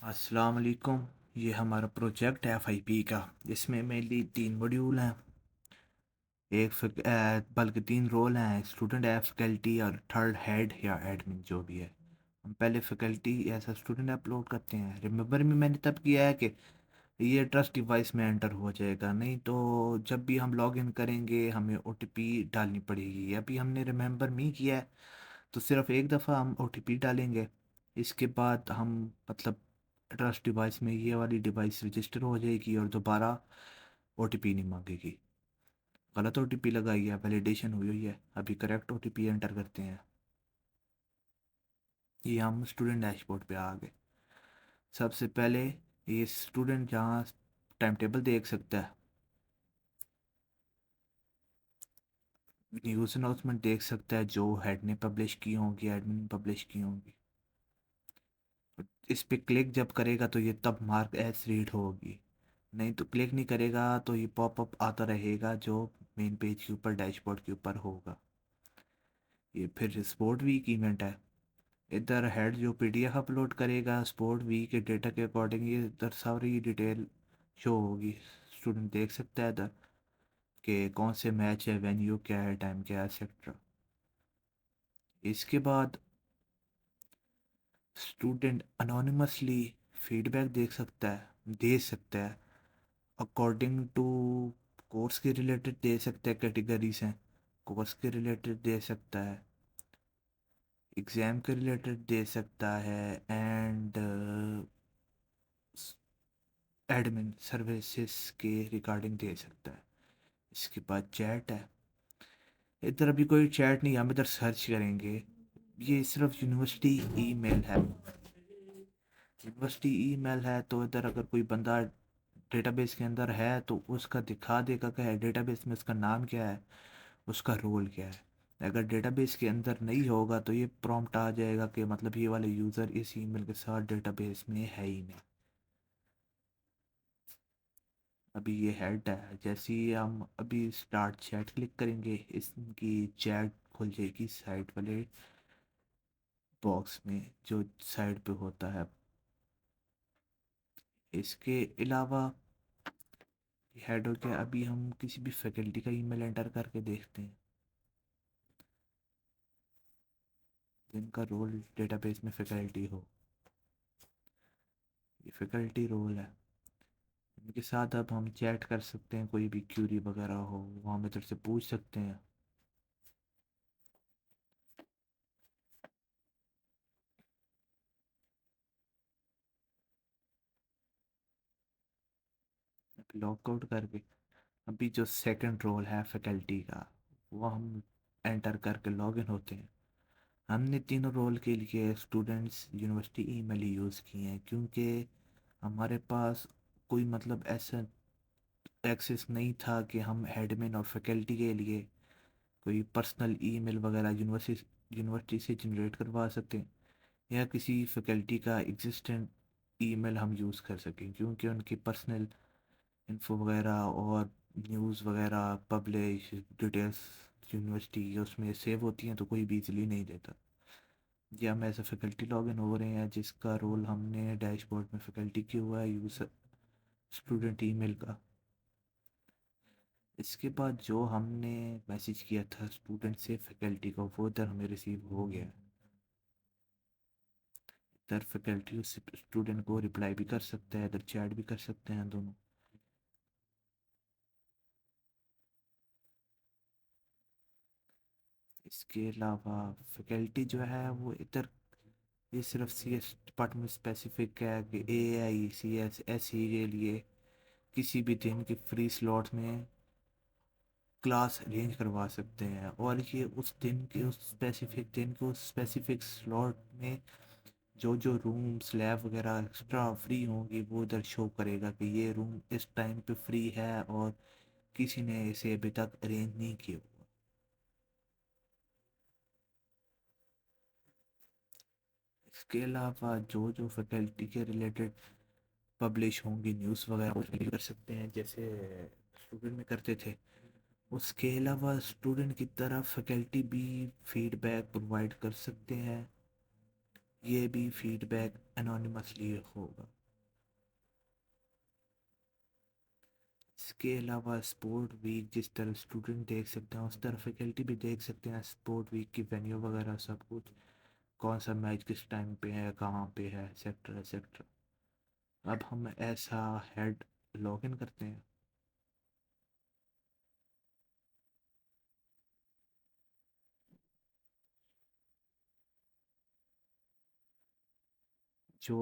अस्सलाम वालेकुम। ये हमारा प्रोजेक्ट है एफआईपी का। इसमें मेनली 3 मॉड्यूल हैं। बल्कि 3 रोल हैं, स्टूडेंट है, फैकल्टी और थर्ड हेड या एडमिन जो भी है। हम पहले faculty as a student upload करते हैं। रिमेंबर में मैंने तब किया है कि ये ट्रस्ट डिवाइस में एंटर हो जाएगा, नहीं तो जब भी हम लॉग इन करेंगे हमें ओटीपी डालनी पड़ेगी। अभी हमने रिमेंबर में किया है तो सिर्फ एक दफ़ा हम ओटीपी डालेंगे। इसके बाद हम मतलब ट्रस्ट डिवाइस में ये वाली डिवाइस रजिस्टर हो जाएगी और दोबारा ओटीपी नहीं मांगेगी। गलत ओटीपी लगाई है, वैलिडेशन हुई हुई है, अभी करेक्ट ओटीपी एंटर करते हैं। ये हम स्टूडेंट डैशबोर्ड पे आ गए। सबसे पहले ये स्टूडेंट जहाँ टाइम टेबल देख सकता है, न्यूज़ अनाउंसमेंट देख सकता है जो हेड ने पब्लिश की होंगी, एडमिन ने पब्लिश की होंगी। इस पे क्लिक जब करेगा तो ये तब मार्क एज रीड होगी, नहीं तो क्लिक नहीं करेगा तो ये पॉपअप आता रहेगा जो मेन पेज के ऊपर डैशबोर्ड के ऊपर होगा। ये फिर स्पोर्ट वीक इवेंट है। इधर हेड जो पीडीएफ अपलोड करेगा स्पोर्ट वीक के डेटा के अकॉर्डिंग, ये इधर सारी डिटेल शो होगी। स्टूडेंट देख सकता है इधर कि कौन से मैच है, वेन्यू क्या है, टाइम क्या है, एक्सेट्रा। इसके बाद स्टूडेंट अनोनिमसली फीडबैक देख सकता है, दे सकता है अकॉर्डिंग टू कोर्स के रिलेटेड दे सकता है, कैटेगरीज हैं, कोर्स के रिलेटेड दे सकता है, एग्ज़ाम के रिलेटेड दे सकता है, एंड एडमिन सर्विसेज के रिगार्डिंग दे सकता है। इसके बाद चैट है। इधर अभी कोई चैट नहीं, हम इधर सर्च करेंगे। ये सिर्फ यूनिवर्सिटी ईमेल है। यूनिवर्सिटी ईमेल है तो इधर अगर कोई बंदा डेटाबेस के अंदर है तो उसका दिखा देगा कि है डेटाबेस में उसका नाम क्या है, उसका रोल क्या है। अगर डेटाबेस के अंदर नहीं होगा तो ये प्रॉम्प्ट आ जाएगा कि मतलब ये वाले यूज़र इस ईमेल के साथ डेटाबेस में है ही नहीं। अभी ये हेड है, जैसे ही हम अभी स्टार्ट चैट क्लिक करेंगे इसकी चैट खुल जाएगी साइड वाले बॉक्स में जो साइड पे होता है। इसके अलावा हेड हो गया। अभी हम किसी भी फैकल्टी का ईमेल एंटर करके देखते हैं जिनका रोल डेटाबेस में फैकल्टी हो। ये फैकल्टी रोल है, इनके साथ अब हम चैट कर सकते हैं, कोई भी क्यूरी वगैरह हो वो हम इधर से पूछ सकते हैं। लॉकआउट करके अभी जो सेकंड रोल है फैकल्टी का वो हम एंटर करके लॉगिन होते हैं। हमने तीनों रोल के लिए स्टूडेंट्स यूनिवर्सिटी ईमेल ही यूज़ किए हैं क्योंकि हमारे पास कोई मतलब ऐसा एक्सेस नहीं था कि हम एडमिन और फैकल्टी के लिए कोई पर्सनल ईमेल वगैरह यूनिवर्सिटी से जनरेट करवा सकते हैं या किसी फैकल्टी का एग्जिस्टेंट ईमेल हम यूज़ कर सकें, क्योंकि उनकी पर्सनल इन्फो वगैरह और न्यूज़ वगैरह पब्लिश डिटेल्स यूनिवर्सिटी उसमें सेव होती हैं तो कोई भी इजीली नहीं देता। या हम एज ए फैकल्टी लॉगिन हो रहे हैं जिसका रोल हमने डैशबोर्ड में फैकल्टी किया हुआ है यूज़र स्टूडेंट ईमेल का। इसके बाद जो हमने मैसेज किया था स्टूडेंट से फैकल्टी को वो इधर हमें रिसीव हो गया। इधर फैकल्टी उस स्टूडेंट को रिप्लाई भी कर सकता है, इधर चैट भी कर सकते हैं दोनों। इसके अलावा फैकल्टी जो है वो इधर ये सिर्फ सी एस डिपार्टमेंट स्पेसिफिक है कि ए आई सी एस एस ई के लिए किसी भी दिन के फ्री स्लॉट में क्लास अरेंज करवा सकते हैं, और ये उस दिन के उस स्पेसिफिक दिन के उस स्पेसिफिक स्लॉट में जो जो रूम्स लैब वगैरह एक्स्ट्रा फ्री होंगी वो इधर शो करेगा कि ये रूम इस टाइम पे फ्री है और किसी ने इसे अभी तक अरेंज नहीं किया हुआ। इसके अलावा जो जो फैकल्टी के रिलेटेड पब्लिश होंगी न्यूज़ वगैरह वो भी कर सकते हैं जैसे स्टूडेंट में करते थे। उसके अलावा स्टूडेंट की तरफ फैकल्टी भी फीडबैक प्रोवाइड कर सकते हैं। ये भी फीडबैक एनोनिमसली होगा। इसके अलावा स्पोर्ट वीक जिस तरह स्टूडेंट देख सकते हैं उस तरह फैकल्टी भी देख सकते हैं स्पोर्ट वीक की वेन्यू वगैरह सब कुछ, कौन सा मैच किस टाइम पे है, कहाँ पे है, एक्सेट्रा एक्सेट्रा। अब हम ऐसा हेड लॉगिन करते हैं। जो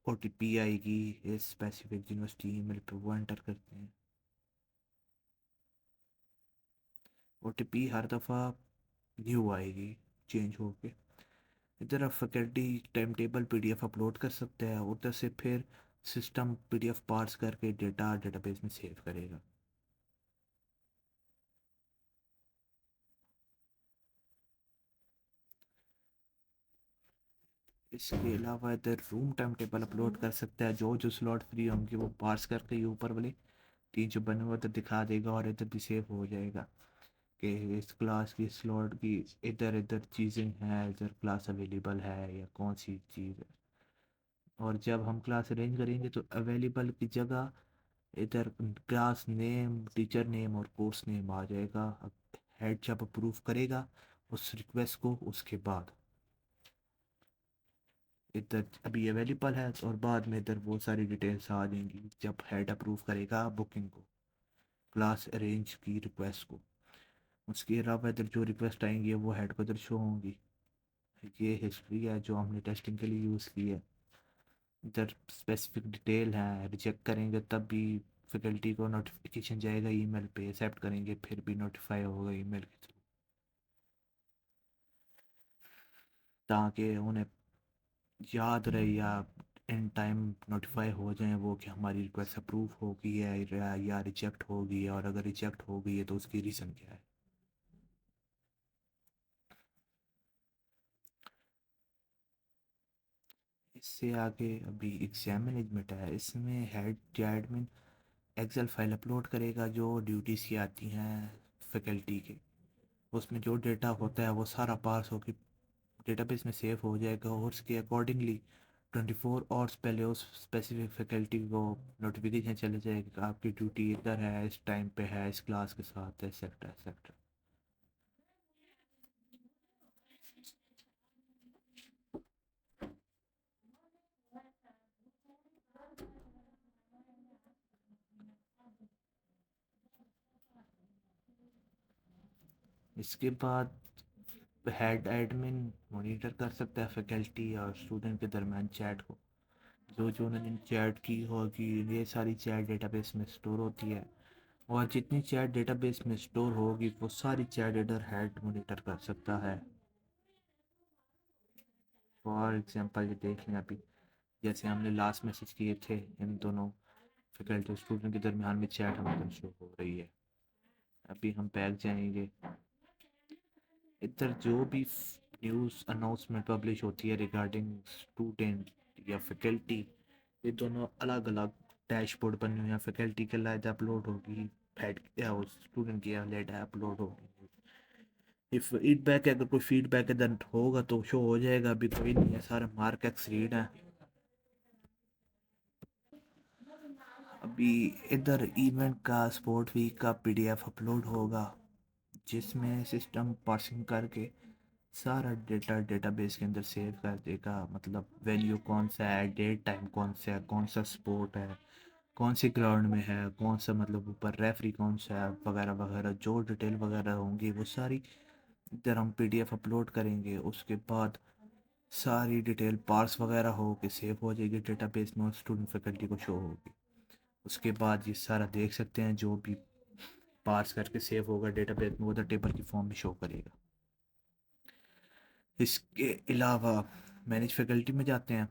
ओटीपी आएगी इस स्पेसिफिक यूनिवर्सिटी ईमेल पे वो एंटर करते हैं। ओटीपी हर दफ़ा न्यू आएगी चेंज होके। इधर आप faculty time table PDF upload कर सकते हैं, उधर से फिर सिस्टम पीडीएफ पार्स करके डेटा डेटाबेस में सेव करेगा। इसके अलावा इधर रूम टाइम टेबल अपलोड कर सकता है, जो जो स्लॉट फ्री होंगे वो पार्स करके ये ऊपर वाले तीन जो बने हुए तो दिखा देगा और इधर भी सेव हो जाएगा कि इस क्लास की स्लॉट की इधर इधर चीज़ें हैं, इधर क्लास अवेलेबल है या कौन सी चीज़ है। और जब हम क्लास अरेंज करेंगे तो अवेलेबल की जगह इधर क्लास नेम, टीचर नेम और कोर्स नेम आ जाएगा। हेड जब अप्रूव करेगा उस रिक्वेस्ट को उसके बाद इधर अभी अवेलेबल है और बाद में इधर बहुत सारी डिटेल्स आ जाएंगी जब हेड अप्रूव करेगा बुकिंग को, क्लास अरेंज की रिक्वेस्ट को। उसके अलावा इधर जो रिक्वेस्ट आएंगी वो हेड को इधर शो होंगी। ये हिस्ट्री है जो हमने टेस्टिंग के लिए यूज़ की है। इधर स्पेसिफिक डिटेल है, रिजेक्ट करेंगे तब भी फैकल्टी को नोटिफिकेशन जाएगा ईमेल पे, एक्सेप्ट करेंगे फिर भी नोटिफाई होगा ईमेल के थ्रू, ताकि उन्हें याद रहे या इन टाइम नोटिफाई हो जाए वो कि हमारी रिक्वेस्ट अप्रूव हो गई है या रिजेक्ट हो गई है, और अगर रिजेक्ट हो गई है तो उसकी रीज़न क्या है। इससे आगे अभी एग्जाम मैनेजमेंट है, इसमें हेड या एडमिन एक्सेल फाइल अपलोड करेगा जो ड्यूटीज़ की आती हैं फैकल्टी के। उसमें जो डेटा होता है वो सारा पास होकर डेटाबेस में सेव हो जाएगा और उसके अकॉर्डिंगली 24 आवर्स पहले उस स्पेसिफिक फैकल्टी को नोटिफिकेशन चले जाएगी कि आपकी ड्यूटी इधर है, इस टाइम पे है, इस क्लास के साथ है, एक्सेट्रा एक्सेट्रा। इसके बाद हेड एडमिन मॉनिटर कर सकता है फैकल्टी और स्टूडेंट के दरमियान चैट को। जो जो उन्होंने चैट की होगी ये सारी चैट डेटाबेस में स्टोर होती है, और जितनी चैट डेटाबेस में स्टोर होगी वो सारी चैट एडर हेड मॉनिटर कर सकता है। फॉर एग्जांपल ये देख लें अभी, जैसे हमने लास्ट मैसेज किए थे इन दोनों फैकल्टी और स्टूडेंट के दरमियान में चैट हमारे शो हो रही है। अभी हम बैक जाएंगे, इधर जो भी न्यूज़ अनाउंसमेंट पब्लिश होती है रिगार्डिंग स्टूडेंट या फैकल्टी, ये दोनों अलग अलग डैशबोर्ड बने हुए हैं। फैकल्टी के लिए अपलोड होगी, हेड या स्टूडेंट के लिए अपलोड होगी। इफ फीडबैक, अगर कोई फीडबैक इधर होगा तो शो हो जाएगा, अभी कोई नहीं है, सारे मार्क एक्स रीड है। अभी इधर इवेंट का स्पोर्ट वीक का पीडीएफ अपलोड होगा जिसमें सिस्टम पार्सिंग करके सारा डेटा डेटाबेस के अंदर सेव कर देगा, मतलब वैल्यू कौन सा है, डेट टाइम कौन सा है, कौन सा स्पोर्ट है, कौन सी ग्राउंड में है, कौन सा मतलब ऊपर रेफरी कौन सा है वगैरह वगैरह, जो डिटेल वगैरह होंगी वो सारी इधर हम पीडीएफ अपलोड करेंगे। उसके बाद सारी डिटेल पार्स वगैरह हो के सेव हो जाएगी डेटाबेस में और स्टूडेंट फैकल्टी को शो होगी। उसके बाद ये सारा देख सकते हैं, जो भी पार्स करके सेव होगा डेटाबेस में वो तो टेबल की फॉर्म में शो करेगा। इसके अलावा मैनेज फैकल्टी में जाते हैं।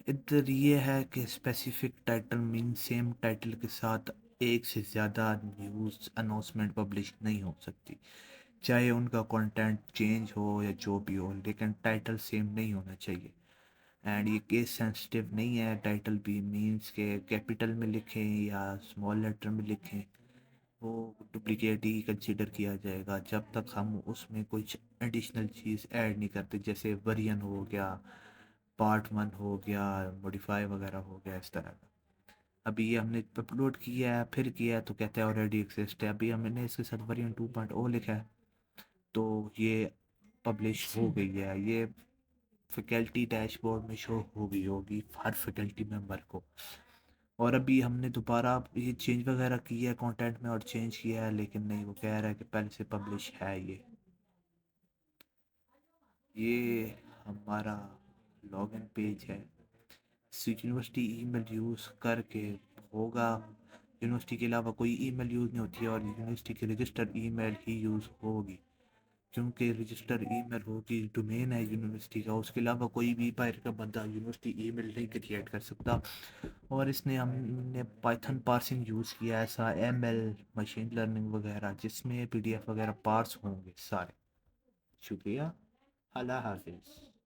इधर ये है कि specific title mean same title के साथ एक से ज़्यादा न्यूज़ अनाउंसमेंट पब्लिश नहीं हो सकती, चाहे उनका कंटेंट चेंज हो या जो भी हो, लेकिन टाइटल सेम नहीं होना चाहिए। एंड ये केस सेंसिटिव नहीं है, टाइटल भी मीन्स के कैपिटल में लिखें या स्मॉल लेटर में लिखें वो डुप्लीकेट ही कंसिडर किया जाएगा जब तक हम उसमें कुछ एडिशनल चीज़ ऐड नहीं करते, जैसे वेरिएंट हो गया, पार्ट 1 हो गया, मॉडिफाई वगैरह हो गया इस तरह का। अभी ये हमने अपलोड किया है, फिर किया है तो कहते हैं ऑलरेडी एग्जिस्ट है। अभी हमने इसके साथ वर्जन 2.0 लिखा है तो ये पब्लिश हो गई है। ये फैकल्टी डैशबोर्ड में शो हो गई होगी हर फैकल्टी मेंबर को। और अभी हमने दोबारा ये चेंज वगैरह किया है कंटेंट में और चेंज किया है, लेकिन नहीं, वो कह रहा है कि पहले से पब्लिश है ये हमारा लॉगिन पेज है। यूनिवर्सिटी ईमेल यूज़ करके होगा। यूनिवर्सिटी के अलावा कोई ईमेल यूज़ नहीं होती है और यूनिवर्सिटी की रजिस्टर्ड ईमेल ही यूज़ होगी, क्योंकि रजिस्टर्ड ईमेल होगी, डोमेन है यूनिवर्सिटी का। उसके अलावा कोई भी बाहर का बंदा यूनिवर्सिटी ईमेल नहीं क्रिएट कर सकता। और इसने हमने पाइथन पार्सिंग यूज़ किया, ऐसा एमएल मशीन लर्निंग वगैरह, जिसमें पीडीएफ वगैरह पार्स होंगे सारे। शुक्रिया। अल्लाह हाफिज़।